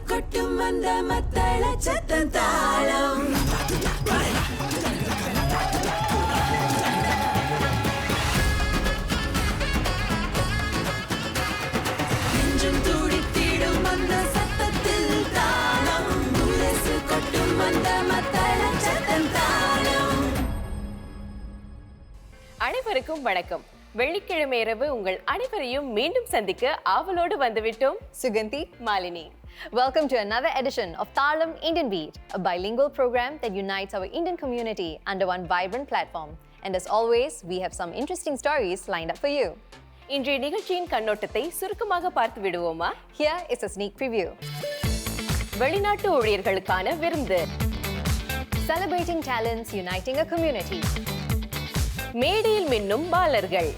கொட்டும் அந்த மத்தள சத்தம் தாளம். நெஞ்சம் துடித்திடும் அந்த சத்தத்தில் தாளம். முரசு கொட்டும் அந்த மத்தள சத்தம் தாளம். அனைவருக்கும் வணக்கம். வெள்ளிக்கிழமை இரவு உங்கள் அனைவரையும் மீண்டும் சந்திக்க ஆவலோடு வந்துவிட்டோம். Suganthi, Malini. welcome to another edition of Thalam Indian Beat, a bilingual program that unites our Indian community under one vibrant platform. And as always, we have some interesting stories lined up for you. இன்றைய நிகழ்ச்சியின் கண்ணோட்டத்தை சுருக்கமாக பார்த்து விடுவோமா? Here is a sneak preview. வெளிநாட்டு ஊழியர்களுக்கான விருந்து. Celebrating talents, uniting a community. மேடையில் மின்னும் பாலர்கள்.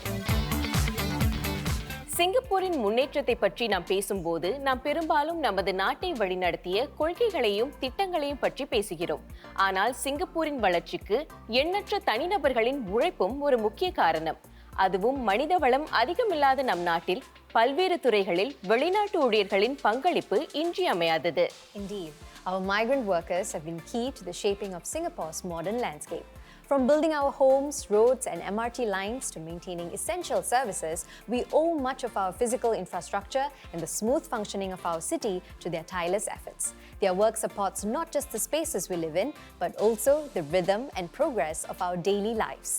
சிங்கப்பூரின் முன்னேற்றத்தை பற்றி நாம் பேசும்போது நாம் பெரும்பாலும் நமது நாட்டை வழிநடத்திய கொள்கைகளையும் திட்டங்களையும் பற்றி பேசுகிறோம். ஆனால் சிங்கப்பூரின் வளர்ச்சிக்கு எண்ணற்ற தனிநபர்களின் உழைப்பும் ஒரு முக்கிய காரணம். அதுவும் மனித வளம் அதிகமில்லாத நம் நாட்டில் பல்வேறு துறைகளில் வெளிநாட்டு ஊழியர்களின் பங்களிப்பு இன்றியமையாதது. Indeed, our migrant workers have been key to the shaping of Singapore's modern landscape. From building our homes, roads and MRT lines to maintaining essential services, we owe much of our physical infrastructure and the smooth functioning of our city to their tireless efforts. Their work supports not just the spaces we live in, but also the rhythm and progress of our daily lives.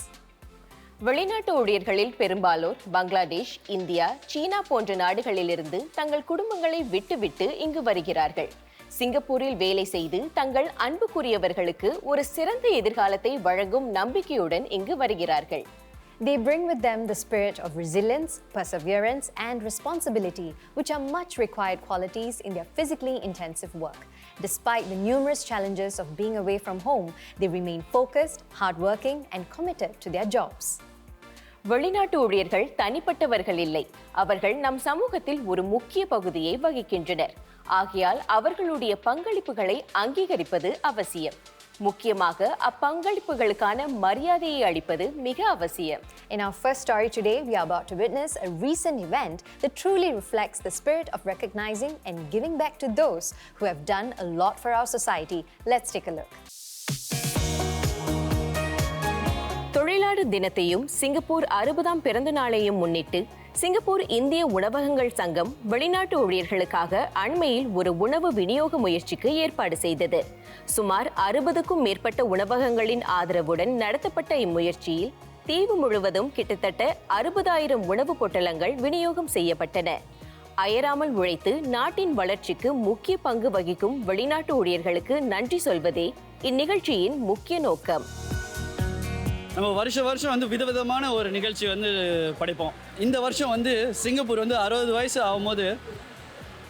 வெளிநாட்டு ஊழியர்களில் பெரும்பாலோர் Bangladesh, India, சீனா போன்ற நாடுகளிலிருந்து தங்கள் குடும்பங்களை விட்டுவிட்டு இங்கு வருகிறார்கள். சிங்கப்பூரில் வேலை செய்து தங்கள் அன்புக்குரியவர்களுக்கு ஒரு சிறந்த எதிர்காலத்தை வழங்கும் நம்பிக்கையுடன் இங்கு வருகிறார்கள். They bring with them the spirit of resilience, perseverance and responsibility, which are much required qualities in their physically intensive work. Despite the numerous challenges of being away from home, they remain focused, hardworking and committed to their jobs. வெளிநாட்டு ஊழியர்கள் தனிப்பட்டவர்கள் இல்லை. அவர்கள் நம் சமூகத்தில் ஒரு முக்கிய பகுதியை வகிக்கின்றனர். ஆகையால் அவர்களுடைய பங்களிப்புகளை அங்கீகரிப்பது அவசியம். முக்கியமாக அப்பங்களிப்புகளுக்கான மரியாதையை அளிப்பது மிக அவசியம். In our first story today, we are about to witness a recent event that truly reflects the spirit of recognizing and giving back to those who have done a lot for our society. Let's take a look. தொழிலாளர் தினத்தையும் Singapore 60ஆம் பிறந்த நாளையும் முன்னிட்டு Singapore இந்திய உணவகங்கள் சங்கம் வெளிநாட்டு ஊழியர்களுக்காக அண்மையில் ஒரு உணவு விநியோக முயற்சிக்கு ஏற்பாடு செய்தது. சுமார் 60க்கும் மேற்பட்ட உணவகங்களின் ஆதரவுடன் நடத்தப்பட்ட இம்முயற்சியில் தீவு முழுவதும் கிட்டத்தட்ட 60,000 உணவு பொட்டலங்கள் விநியோகம் செய்யப்பட்டன. அயராமல் உழைத்து நாட்டின் வளர்ச்சிக்கு முக்கிய பங்கு வகிக்கும் வெளிநாட்டு ஊழியர்களுக்கு நன்றி சொல்வதே இந்நிகழ்ச்சியின் முக்கிய நோக்கம். நம்ம வருஷம் விதவிதமான ஒரு நிகழ்ச்சி படைப்போம். இந்த வருஷம் சிங்கப்பூர் 60 வயசு ஆகும்போது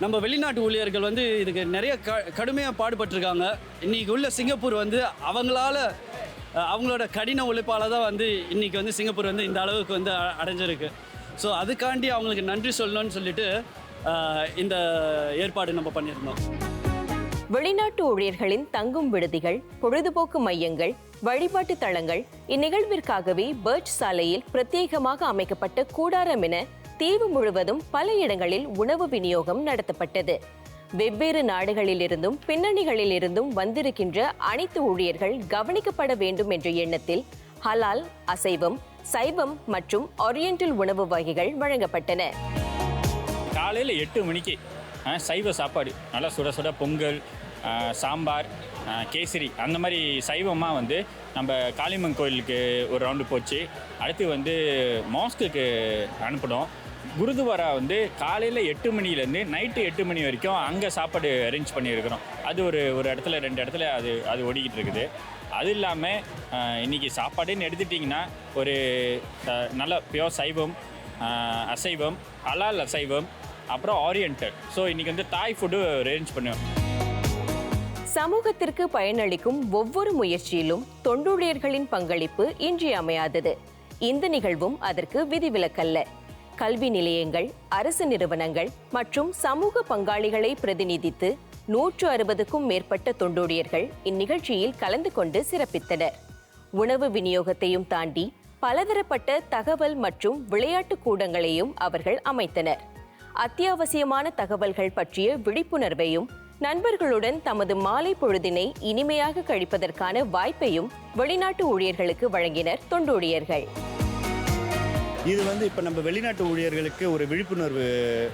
நம்ம வெளிநாட்டு ஊழியர்கள் இதுக்கு நிறைய கடுமையாக பாடுபட்டிருக்காங்க. இன்றைக்கி உள்ள சிங்கப்பூர் அவங்களோட கடின உழைப்பால் தான் இன்றைக்கி சிங்கப்பூர் இந்த அளவுக்கு அடைஞ்சிருக்கு. ஸோ அதுக்காண்டி அவங்களுக்கு நன்றி சொல்லணும்னு சொல்லிட்டு இந்த ஏற்பாடு நம்ம பண்ணியிருந்தோம். வெளிநாட்டு ஊழியர்களின் தங்கும் விடுதிகள், பொழுதுபோக்கு மையங்கள், வழிபாட்டு தளங்கள் இந்நிகழ்விற்காகவே பர்ச் சாலையில் பிரத்யேகமாக அமைக்கப்பட்ட கூடாரம் என தீவு முழுவதும் பல இடங்களில் உணவு விநியோகம் நடத்தப்பட்டது. வெவ்வேறு நாடுகளிலிருந்தும் பின்னணிகளிலிருந்தும் வந்திருக்கின்ற அனைத்து ஊழியர்கள் கவனிக்கப்பட வேண்டும் என்ற எண்ணத்தில் ஹலால், அசைவம், சைவம் மற்றும் ஓரியண்டல் உணவு வகைகள் வழங்கப்பட்டன. காலையில் 8 மணிக்கு சைவ சாப்பாடு, நல்லா சுட சுட பொங்கல், சாம்பார், கேசரி, அந்த மாதிரி சைவமாக நம்ம காளியம்மன் கோயிலுக்கு ஒரு ரவுண்டு போச்சு. அடுத்து மாஸ்குக்கு அனுப்பினோம். குருதுவாரா காலையில் 8 மணிலேருந்து நைட்டு 8 மணி வரைக்கும் அங்கே சாப்பாடு அரேஞ்ச் பண்ணியிருக்கிறோம். அது ஒரு இடத்துல 2 இடத்துல அது ஓடிக்கிட்டு இருக்குது. அது இல்லாமல் இன்றைக்கி சாப்பாடுன்னு எடுத்துட்டிங்கன்னா ஒரு நல்ல பியோர் சைவம், அசைவம், ஹலால் அசைவம், அப்புறம் ஓரியண்டல். ஸோ இன்றைக்கி தாய் ஃபுட்டு அரேஞ்ச் பண்ணுவோம். சமூகத்திற்கு பயனளிக்கும் ஒவ்வொரு முயற்சியிலும் தொண்டூழியர்களின் பங்களிப்பு இன்றியமையாதது. இந்த நிகழ்வும் அதற்கு விதிவிலக்கல்ல. கல்வி நிலையங்கள், அரசு நிறுவனங்கள் மற்றும் சமூக பங்காளிகளை பிரதிநிதித்து 160க்கும் மேற்பட்ட தொண்டூழியர்கள் இந்நிகழ்ச்சியில் கலந்து கொண்டு சிறப்பித்தனர். உணவு விநியோகத்தையும் தாண்டி பலதரப்பட்ட தகவல் மற்றும் விளையாட்டு கூடங்களையும் அவர்கள் அமைத்தனர். அத்தியாவசியமான தகவல்கள் பற்றிய விழிப்புணர்வையும் நண்பர்களுடன் தமது மாலை பொழுதினை இனிமையாக கழிப்பதற்கான வாய்ப்பையும் வெளிநாட்டு ஊழியர்களுக்கு வழங்கினர் தொண்டூழியர்கள். இது இப்போ நம்ம வெளிநாட்டு ஊழியர்களுக்கு ஒரு விழிப்புணர்வு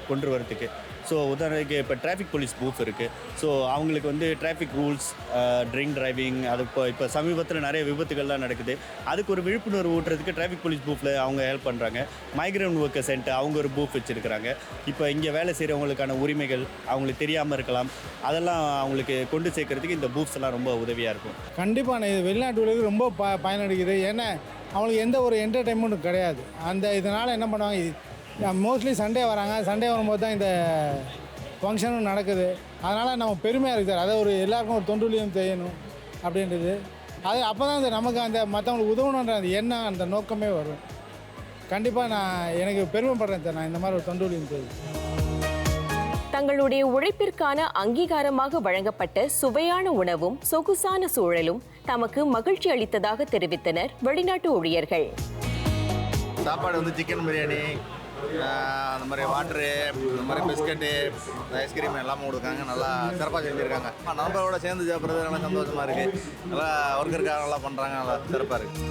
கொண்டு வரதுக்கு. ஸோ உதாரணத்துக்கு இப்போ டிராஃபிக் போலீஸ் பூத் இருக்குது. ஸோ அவங்களுக்கு டிராஃபிக் ரூல்ஸ், ட்ரிங்க் டிரைவிங், அது இப்போ சமீபத்தில் நிறைய விபத்துகள்லாம் நடக்குது. அதுக்கு ஒரு விழிப்புணர்வு ஊட்டுறதுக்கு டிராஃபிக் போலீஸ் பூத்தில் அவங்க ஹெல்ப் பண்ணுறாங்க. மைக்ரண்ட் ஒர்க்கர்ஸ் சென்டர் அவங்க ஒரு பூத் வச்சுருக்கிறாங்க. இப்போ இங்கே வேலை செய்கிறவங்களுக்கான உரிமைகள் அவங்களுக்கு தெரியாமல் இருக்கலாம், அதெல்லாம் அவங்களுக்கு கொண்டு சேர்க்கறதுக்கு இந்த பூத்ஸ் எல்லாம் ரொம்ப உதவியாக இருக்கும். கண்டிப்பாக இது வெளிநாட்டு ஊழியர்களுக்கு ரொம்ப பயனடைக்குது. ஏன்னா அவங்களுக்கு எந்த ஒரு என்டர்டைன்மெண்ட்டும் கிடையாது. இதனால் என்ன பண்ணுவாங்க, மோஸ்ட்லி சண்டே வராங்க. சண்டே வரும்போது தான் இந்த ஃபங்க்ஷனும் நடக்குது. அதனால் நம்ம பெருமையாக இருக்குது. அதை எல்லாருக்கும் ஒரு தொண்டுலியம் செய்யணும் அப்படின்றது. அப்போ தான் நமக்கு மற்றவங்களுக்கு உதவணுன்ற அந்த நோக்கமே வரும். கண்டிப்பாக எனக்கு பெருமைப்படுறேன் சார், நான் இந்த மாதிரி ஒரு தொண்டுலியம் செய்வேன். தங்களுடைய உழைப்பிற்கான அங்கீகாரமாக வழங்கப்பட்ட சுவையான உணவும் சொகுசான சூழலும் தமக்கு மகிழ்ச்சி அளித்ததாக தெரிவித்தனர் வெளிநாட்டு ஊழியர்கள். சாப்பாடு சிக்கன் பிரியாணி, அந்த மாதிரி வாட்டரு, இந்த மாதிரி பிஸ்கட்டு, ஐஸ்கிரீம் எல்லாமே கொடுக்காங்க. நல்லா சிறப்பாக செஞ்சுருக்காங்க. நண்பரோட சேர்ந்து சாப்பிட்றது நல்லா சந்தோஷமாக இருக்குது. நல்லா ஒர்க்கருக்காக நல்லா பண்ணுறாங்க, நல்லா சிறப்பாக இருக்குது.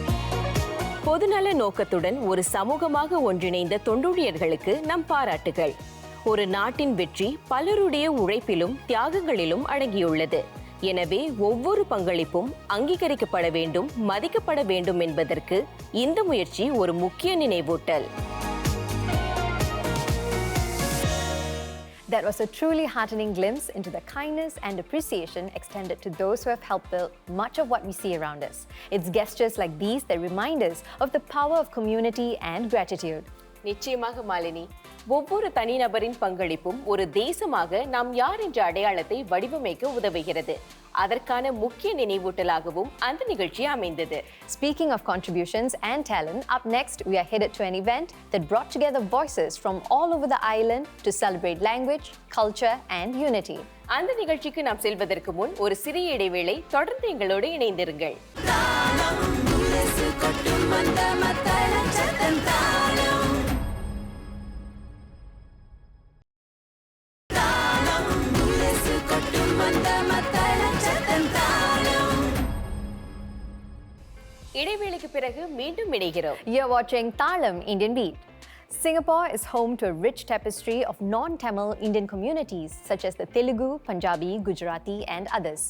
பொதுநல நோக்கத்துடன் ஒரு சமூகமாக ஒன்றிணைந்த தொண்டூழியர்களுக்கு நம் பாராட்டுகள். ஒரு நாட்டின் வெற்றி பலருடைய உழைப்பிலும் தியாகங்களிலும் அடங்கியுள்ளது. எனவே ஒவ்வொரு பங்களிப்பும் அங்கீகரிக்கப்பட வேண்டும், மதிக்கப்பட வேண்டும் என்பதற்கு இந்த முயற்சி ஒரு முக்கிய நினைவூட்டல். That was a truly heartening glimpse into the kindness and appreciation extended to those who have helped build much of what we see around us. It's gestures like these that remind us of the power of community and gratitude. நிச்சயமாக மாலினி, ஒவ்வொரு தனிநபரின் பங்களிப்பும் ஒரு தேசமாக நாம் யார் என்ற அடையாளத்தை வடிவமைக்க உதவுகிறது. அதற்கான முக்கிய நினைவூட்டலாகவும் அந்த நிகழ்ச்சி அமைந்தது. Speaking of contributions and talent, up next we are headed to an event that brought together voices from all over the island to celebrate language, culture and unity. அந்த நிகழ்ச்சிக்கு நாம் செல்வதற்கு முன் ஒரு சிறிய இடைவேளை. தொடர்ந்து எங்களோடு இணைந்திருங்கள். இடைவேளைக்கு பிறகு மீண்டும் இணைகிறோம். You're watching Thalam Indian Beat. Singapore is home to a rich tapestry of non-Tamil Indian communities such as the Telugu, Punjabi, Gujarati and others.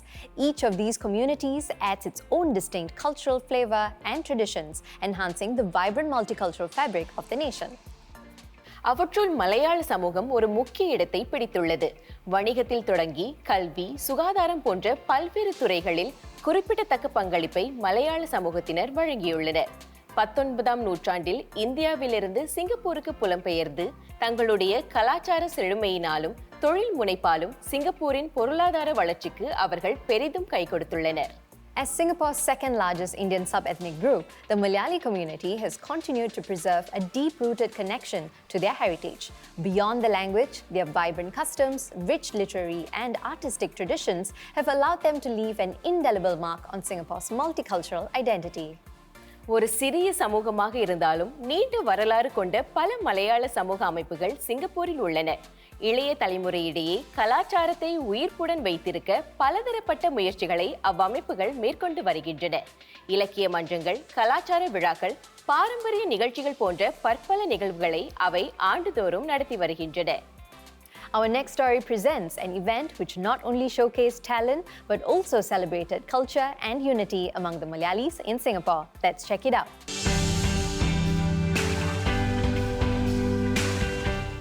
Each of these communities adds its own distinct cultural flavor and traditions, enhancing the vibrant multicultural fabric of the nation. அவற்றுள் மலையாள சமூகம் ஒரு முக்கிய இடத்தை பிடித்துள்ளது. வணிகத்தில் தொடங்கி கல்வி, சுகாதாரம் போன்ற பல்வேறு துறைகளில் குறிப்பிடத்தக்க பங்களிப்பை மலையாள சமூகத்தினர் வழங்கியுள்ளனர். 19ஆம் நூற்றாண்டில் இந்தியாவிலிருந்து சிங்கப்பூருக்கு புலம்பெயர்ந்து தங்களுடைய கலாச்சார செழுமையினாலும் தொழில் முனைப்பாலும் சிங்கப்பூரின் பொருளாதார வளர்ச்சிக்கு அவர்கள் பெரிதும் கை கொடுத்துள்ளனர். As Singapore's second largest Indian sub-ethnic group, the Malali community has continued to preserve a deep-rooted connection to their heritage. Beyond the language, their vibrant customs, rich literary and artistic traditions have allowed them to leave an indelible mark on Singapore's multicultural identity. ஒரு சிறிய சமூகமாக இருந்தாலும் நீண்ட வரலாறு கொண்ட பல மலையாள சமூக அமைப்புகள் சிங்கப்பூரில் உள்ளன. இளைய தலைமுறையிடையே கலாச்சாரத்தை உயிர்ப்புடன் வைத்திருக்க பலதரப்பட்ட முயற்சிகளை அவ்வமைப்புகள் மேற்கொண்டு வருகின்றன. இலக்கிய மன்றங்கள், கலாச்சார விழாக்கள், பாரம்பரிய நிகழ்ச்சிகள் போன்ற பற்பல நிகழ்வுகளை அவை ஆண்டுதோறும் நடத்தி வருகின்றன. Our next story presents an event which not only showcased talent but also celebrated culture and unity among the Malayalis in Singapore. Let's check it out.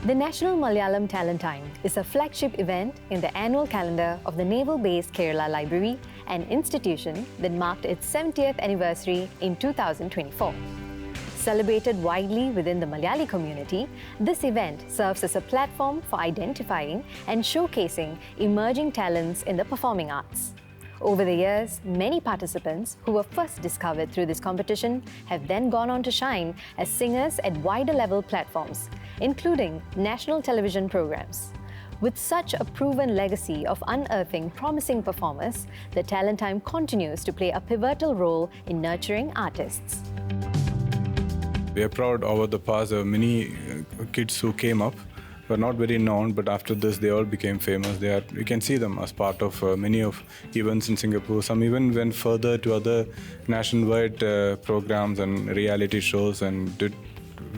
The National Malayalam Talent Time is a flagship event in the annual calendar of the Naval Base Kerala Library, an institution that marked its 70th anniversary in 2024. Celebrated widely within the Malayali community, this event serves as a platform for identifying and showcasing emerging talents in the performing arts. Over the years, many participants who were first discovered through this competition have then gone on to shine as singers at wider level platforms, including national television programs. With such a proven legacy of unearthing promising performers, the Talent Time continues to play a pivotal role in nurturing artists. We are proud over the past, many kids who came up were not very known, but after this they all became famous. You can see them as part of many of events in Singapore. Some even went further to other nationwide programs and reality shows, and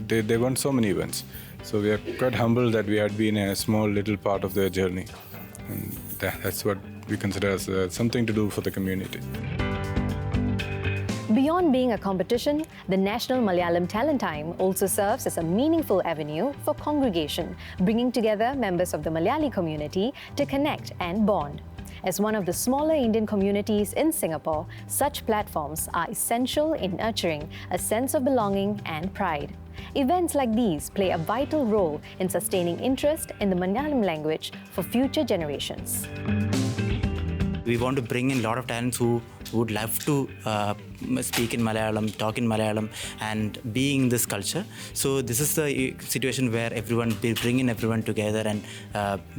they won so many events. So we are quite humbled that we had been a small little part of their journey, and that's what we consider as something to do for the community. Beyond being a competition, the National Malayalam Talent Time also serves as a meaningful avenue for congregation, bringing together members of the Malayali community to connect and bond. As one of the smaller Indian communities in Singapore, such platforms are essential in nurturing a sense of belonging and pride. Events like these play a vital role in sustaining interest in the Malayalam language for future generations. We want to bring in a lot of talents who would love to speak in Malayalam, talk in Malayalam, and be in this culture. So this is the situation where bringing everyone together and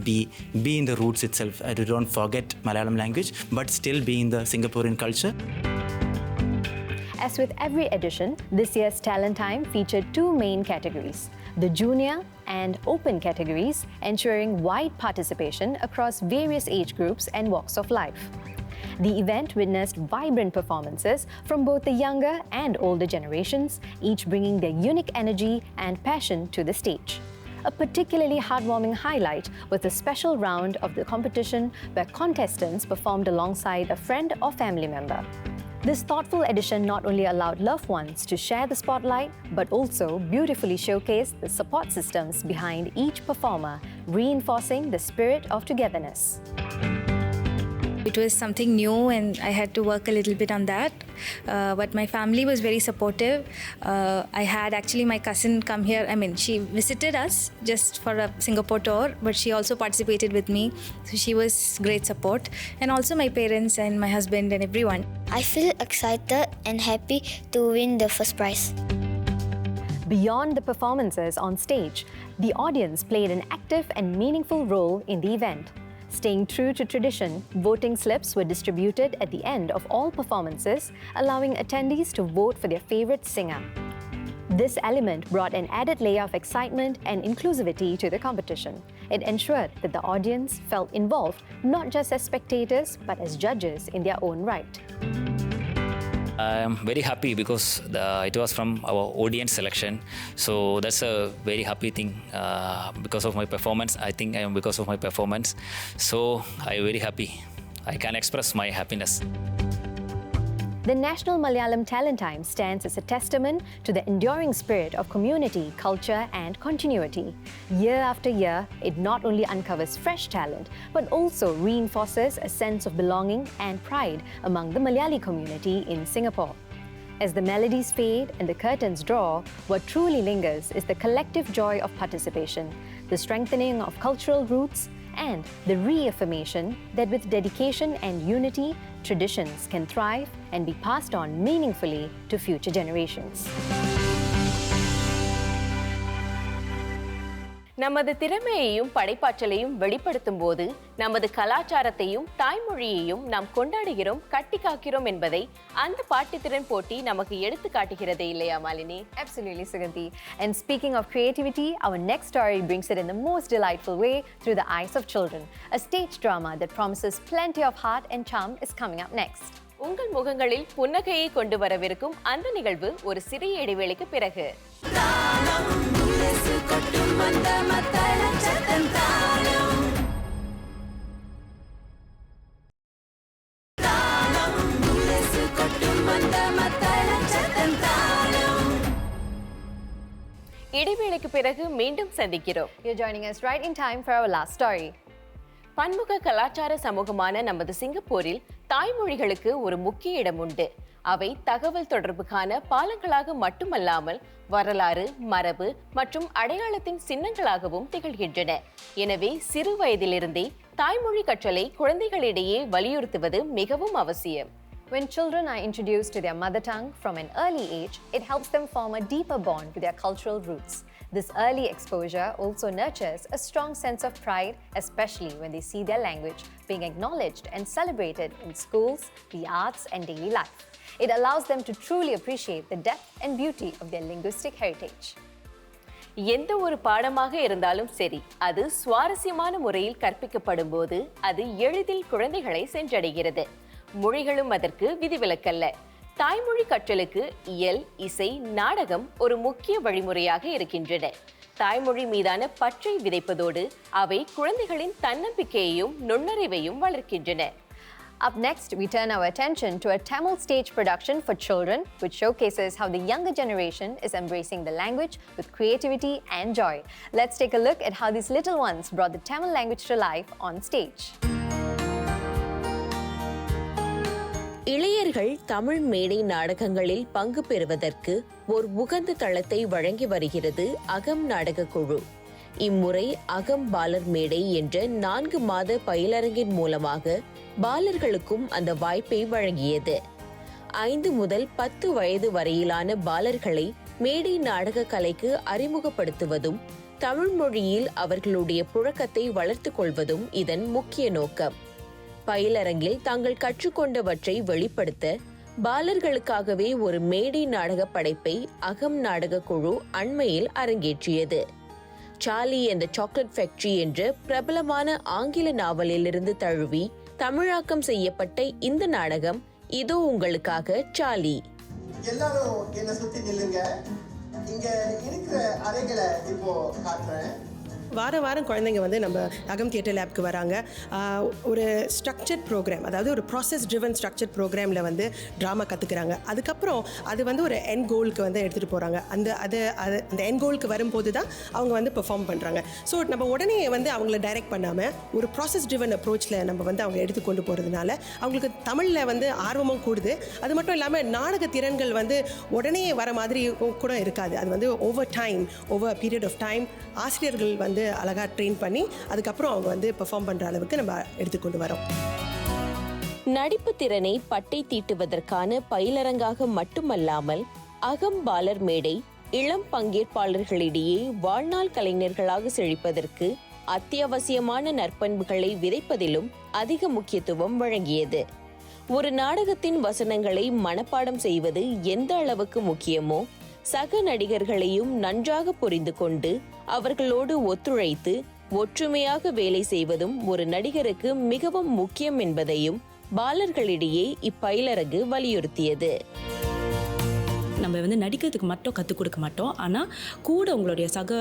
be in the roots itself. Don't forget Malayalam language, but still be in the Singaporean culture. As with every edition, this year's Talent Time featured two main categories: the junior and open categories, ensuring wide participation across various age groups and walks of life. The event witnessed vibrant performances from both the younger and older generations, each bringing their unique energy and passion to the stage. A particularly heartwarming highlight was the special round of the competition where contestants performed alongside a friend or family member. This thoughtful edition not only allowed loved ones to share the spotlight, but also beautifully showcased the support systems behind each performer, reinforcing the spirit of togetherness. It was something new and I had to work a little bit on that. But my family was very supportive. I had actually my cousin come here. She visited us just for a Singapore tour, but she also participated with me. So she was great support. And also my parents and my husband and everyone. I feel excited and happy to win the first prize. Beyond the performances on stage, the audience played an active and meaningful role in the event. Staying true to tradition, voting slips were distributed at the end of all performances, allowing attendees to vote for their favorite singer. This element brought an added layer of excitement and inclusivity to the competition. It ensured that the audience felt involved not just as spectators, but as judges in their own right. I am very happy because it was from our audience selection. So that's a very happy thing because of my performance. I think I am because of my performance. So I am very happy. I can express my happiness. The National Malayalam Talent Time stands as a testament to the enduring spirit of community, culture, and continuity. Year after year, it not only uncovers fresh talent, but also reinforces a sense of belonging and pride among the Malayali community in Singapore. As the melodies fade and the curtains draw, what truly lingers is the collective joy of participation, the strengthening of cultural roots, and the reaffirmation that with dedication and unity, traditions can thrive and be passed on meaningfully to future generations. நமது திறமையையும் படைப்பாற்றலையும் வெளிப்படுத்தும் போது நமது கலாச்சாரத்தையும் தாய்மொழியையும் நாம் கொண்டாடுகிறோம், கட்டி காக்கிறோம் என்பதை அந்த பாட்டுத்திறன் போட்டி நமக்கு எடுத்து காட்டுகிறதே இல்லையா Malini? Absolutely, Suganti. And speaking of creativity, our next story brings it in the most delightful way through the eyes of children. A stage drama that promises plenty of heart and charm is coming up next. உங்கள் முகங்களில் புன்னகையை கொண்டு வரவிருக்கும் அந்த நிகழ்வு ஒரு சிறிய இடைவேளைக்கு பிறகு. இடைவேளைக்கு பிறகு மீண்டும் சந்திக்கிறோம். You're joining us right in time for our last story. பன்முக கலாச்சார சமூகமான நமது சிங்கப்பூரில் தாய்மொழிகளுக்கு ஒரு முக்கிய இடம் உண்டு. அவை தகவல் தொடர்புக்கான பாலங்களாக மட்டுமல்லாமல் வரலாறு, மரபு மற்றும் அடையாளத்தின் சின்னங்களாகவும் திகழ்கின்றன. எனவே சிறு வயதிலிருந்தே தாய்மொழி கற்றலை குழந்தைகளிடையே வலியுறுத்துவது மிகவும் அவசியம். When children are introduced to their mother tongue from an early age, it helps them form a deeper bond with their cultural roots. This early exposure also nurtures a strong sense of pride, especially when they see their language being acknowledged and celebrated in schools, the arts, and daily life. It allows them to truly appreciate the depth and beauty of their linguistic heritage. எந்த ஒரு பாடமாக இருந்தாலும் சரி, அது சுவாரஸ்யமான முறையில் கற்பிக்கப்படும் போது அது எளிதில் குழந்தைகளை சென்றடைகிறது. மொழிகளும் அதற்கு விதிவிலக்கல்ல. தாய்மொழி கற்றலுக்கு இயல், இசை, நாடகம் ஒரு முக்கிய வழிமுறையாக இருக்கின்றன. தாய்மொழி மீதான பற்றை விதைப்பதோடு அவை குழந்தைகளின் தன்னம்பிக்கையையும் நுண்ணறிவையும் வளர்க்கின்றன. Up next, we turn our attention to a Tamil stage production for children, which showcases how the younger generation is embracing the language with creativity and joy. Let's take a look at how these little ones brought the Tamil language to life on stage. இளையர்கள் Tamil மேடை நாடகங்களில் பங்கு பெறுவதற்கு ஒரு உகந்த தளத்தை வழங்கி வருகிறது அகம் நாடக குழு. இம்முறை அகம் பாலர் மேடை என்ற 4 மாத பயிலரங்கின் மூலமாக பாலர்களுக்கும் அந்த வாய்ப்பை வழங்கியது. 5 முதல் 10 வயது வரையிலான பாலர்களை மேடை நாடக கலைக்கு அறிமுகப்படுத்துவதும் தமிழ் மொழியில் அவர்களுடைய புழக்கத்தை வளர்த்துக் கொள்வதும் இதன் முக்கிய நோக்கம். பயிலரங்கில் தாங்கள் கற்றுக்கொண்டவற்றை வெளிப்படுத்த பாலர்களுக்காகவே ஒரு மேடை நாடக படைப்பை அகம் நாடக குழு அண்மையில் அரங்கேற்றியது. Charlie and the chocolate factory என்ற பிரபலமான ஆங்கில நாவலிலிருந்து தழுவி தமிழாக்கம் செய்யப்பட்ட இந்த நாடகம் இதோ உங்களுக்காக சார்லி. எல்லாரும் என்ன சுத்தி நில்லுங்க. இங்க இருக்கிற அறைகளை இப்போ காட்டுறேன். வாரம் குழந்தைங்க வந்து நம்ம அகம் தியேட்டர் லேப்க்கு வராங்க. ஒரு ஸ்ட்ரக்சர்ட் ப்ரோக்ராம், அதாவது ஒரு ப்ராசஸ் ட்ரிவன் ஸ்ட்ரக்சர்ட் ப்ரோக்ராமில் வந்து ட்ராமா கற்றுக்குறாங்க. அதுக்கப்புறம் அது வந்து ஒரு எண்ட் கோலுக்கு வந்து எடுத்துகிட்டு போகிறாங்க. அந்த எண்ட் கோலுக்கு வரும்போது தான் அவங்க வந்து பெர்ஃபார்ம் பண்ணுறாங்க. ஸோ நம்ம உடனே வந்து அவங்கள டைரக்ட் பண்ணாமல் ஒரு ப்ராசஸ் ட்ரிவன் அப்ரோச்சில் நம்ம வந்து அவங்க எடுத்து கொண்டு போகிறதுனால அவங்களுக்கு தமிழில் வந்து ஆர்வமும் கூடுது. அது மட்டும் இல்லாமல் நாடக திறன்கள் வந்து உடனே வர மாதிரி கூட இருக்காது. அது வந்து ஓவர் பீரியட் ஆஃப் டைம் ஆசிரியர்கள் வந்து அழகாக ட்ரெயின் பண்ணி அதுக்கப்புறம் அவங்க வந்து பெர்ஃபார்ம் பண்ணுற அளவுக்கு நம்ம எடுத்துக்கொண்டு வரோம். நடிப்பு திறனை பட்டை தீட்டுவதற்கான பயிலரங்காக மட்டுமல்லாமல் அகம் பாலர் மேடை இளம் பங்கேற்பாளர்களிடையே வாழ்நாள் கலைஞர்களாக செழிப்பதற்கு அத்தியாவசியமான நற்பண்புகளை விதைப்பதிலும் அதிக முக்கியத்துவம் வழங்கியது. ஒரு நாடகத்தின் வசனங்களை மனப்பாடம் செய்வது எந்த அளவுக்கு முக்கியமோ, சக நடிகர்களையும் நன்றாக புரிந்து கொண்டு அவர்களோடு ஒத்துழைத்து ஒற்றுமையாக வேலை செய்வதும் ஒரு நடிகருக்கு மிகவும் முக்கியம் என்பதையும் பாலர்களிடையே இப்பயிலரங்கு வலியுறுத்தியது. நம்ம வந்து நடிக்கிறதுக்கு மட்டும் கற்றுக் கொடுக்க மாட்டோம், ஆனால் கூட உங்களுடைய சக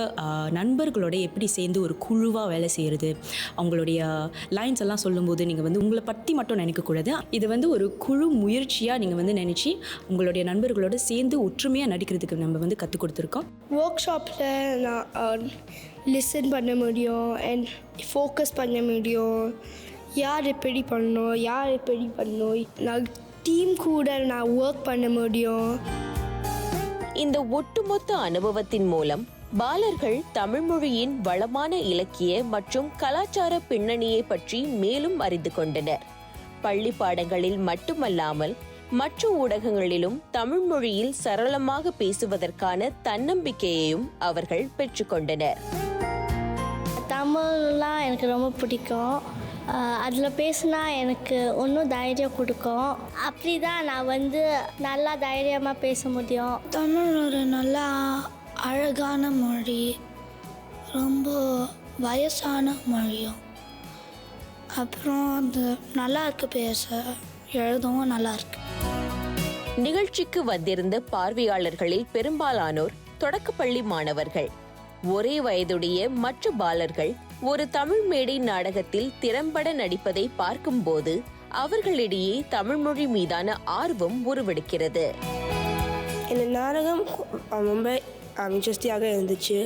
நண்பர்களோட எப்படி சேர்ந்து ஒரு குழுவாக வேலை செய்கிறது, அவங்களுடைய லைன்ஸ் எல்லாம் சொல்லும்போது நீங்கள் வந்து உங்களை பற்றி மட்டும் நினைக்கக்கூடாது. இது வந்து ஒரு குழு முயற்சியாக நீங்கள் வந்து நினச்சி உங்களுடைய நண்பர்களோட சேர்ந்து ஒற்றுமையாக நடிக்கிறதுக்கு நம்ம வந்து கற்றுக் கொடுத்துருக்கோம். ஒர்க் ஷாப்பில் நான் லிசன் பண்ண முடியும் அண்ட் ஃபோக்கஸ் பண்ண முடியும். யார் எப்படி பண்ணணும், நான் டீம் கூட நான் ஒர்க் பண்ண முடியும். இந்த ஒட்டுமொத்த அனுபவத்தின் மூலம் பாலர்கள் தமிழ் மொழியின் வளமான இலக்கிய மற்றும் கலாச்சார பின்னணியை பற்றி மேலும் அறிந்து கொண்டனர். பள்ளி பாடங்களில் மட்டுமல்லாமல் மற்ற ஊடகங்களிலும் தமிழ் மொழியில் சரளமாக பேசுவதற்கான தன்னம்பிக்கையையும் அவர்கள் பெற்றுக்கொண்டனர். தமிழ்லாம் எனக்கு ரொம்ப பிடிக்கும். அதில் பேசினா எனக்கு இன்னும் தைரியம் கொடுக்கும். அப்படி தான் நான் வந்து நல்லா தைரியமாக பேச முடியும். தமிழ் ஒரு நல்லா அழகான மொழி, ரொம்ப வயசான மொழியும். அப்புறம் அது நல்லா இருக்கு, பேச எழுதவும் நல்லா இருக்கு. நிகழ்ச்சிக்கு வந்திருந்த பார்வையாளர்களில் பெரும்பாலானோர் தொடக்கப்பள்ளி மாணவர்கள். ஒரே வயதுடைய மற்ற பாலர்கள் ஒரு தமிழ் மேடை நாடகத்தில் திறம்பட நடிப்பதை பார்க்கும்போது அவர்களிடையே தமிழ் மொழி மீதான ஆர்வம் உருவெடுக்கிறது. இந்த நாடகம் ரொம்ப இன்ட்ரெஸ்டிங்காக இருந்துச்சு.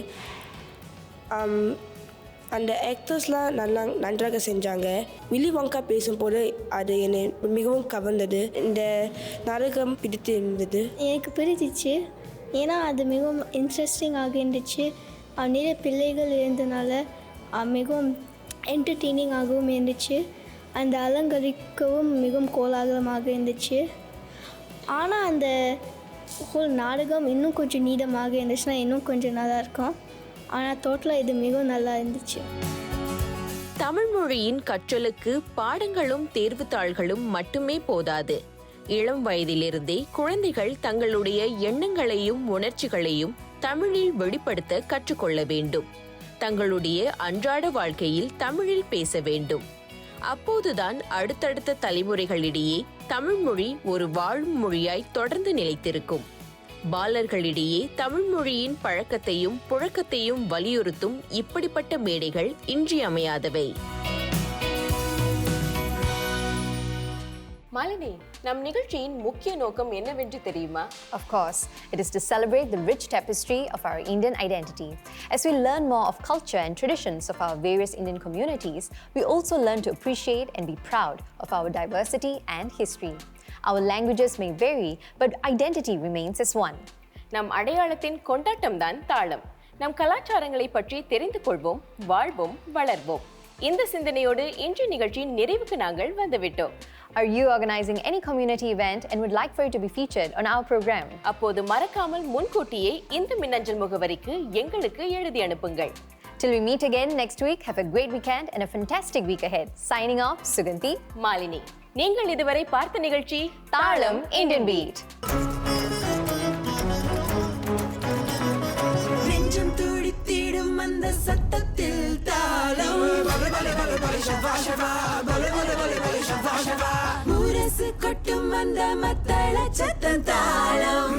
அந்த ஆக்டர்ஸ்லாம் நன்றாக செஞ்சாங்க. வில்லி வங்கா பேசும்போது அது என்னை மிகவும் கவர்ந்தது. இந்த நாடகம் பிடித்து இருந்தது. எனக்கு பிடிச்சிச்சு, ஏன்னா அது மிகவும் இன்ட்ரெஸ்டிங்காக இருந்துச்சு. நிறைய பிள்ளைகள் இருந்தனால மிகவும் என்டர்டெய்னிங்காகவும் இருந்துச்சு. அந்த அலங்கரிக்கவும் மிகவும் கோலாகலமாக இருந்துச்சு. ஆனால் அந்த ஹோல் நாடகம் இன்னும் கொஞ்சம் நீளமாக இருந்துச்சுன்னா இன்னும் கொஞ்சம் நல்லா இருக்கும். ஆனால் டோட்டலாக இது மிகவும் நல்லா இருந்துச்சு. தமிழ் மொழியின் கற்றலுக்கு பாடங்களும் தேர்வுத்தாள்களும் மட்டுமே போதாது. இளம் வயதிலிருந்தே குழந்தைகள் தங்களுடைய எண்ணங்களையும் உணர்ச்சிகளையும் தமிழில் வெளிப்படுத்த கற்றுக்கொள்ள வேண்டும். தங்களுடைய அன்றாட வாழ்க்கையில் தமிழில் பேச வேண்டும். அப்போதுதான் அடுத்தடுத்த தலைமுறைகளிடையே தமிழ் மொழி ஒரு வாழும் மொழியாய் தொடர்ந்து நிலைத்திருக்கும். பாலர்களிடையே தமிழ் மொழியின் பழக்கத்தையும் புழக்கத்தையும் வலியுறுத்தும் இப்படிப்பட்ட மேடைகள் இன்றியமையாதவை. மாலினி, நம் நிகழ்ச்சியின் முக்கிய நோக்கம் என்னவென்று தெரியுமா? Of course, it is to celebrate the rich tapestry of our Indian identity. As we learn more of culture and traditions of our various Indian communities, we also learn to appreciate and be proud of our diversity and history. Our languages may vary, but identity remains as one. நம் அடையாளத்தின் கொண்டாட்டம் தான் தாளம். நம் கலாச்சாரங்களை பற்றி தெரிந்து கொள்வோம், வாழ்வோம், வளர்வோம். இந்த சிந்தனையோடு இன்று நிகழ்ச்சியின் நிறைவுக்கு நாங்கள் வந்துவிட்டோம். Are you organizing any community event and would like for it to be featured on our program? அப்போது மறக்காமல் முன்கூட்டியே இந்த மின்னஞ்சல் முகவரிக்கு எங்களுக்கு எழுதி அனுப்புங்கள். Till we meet again next week, have a great weekend and a fantastic week ahead. Signing off, Suganti, Malini. நீங்கள் இதுவரை பார்த்த நிகழ்ச்சி தாளம் Indian Beat. நெஞ்சம் துடித்திடும் அந்த சத்தத்தில் தாளம் முரசு கொட்டும் அந்த மத்தள சத்தம் தாளம்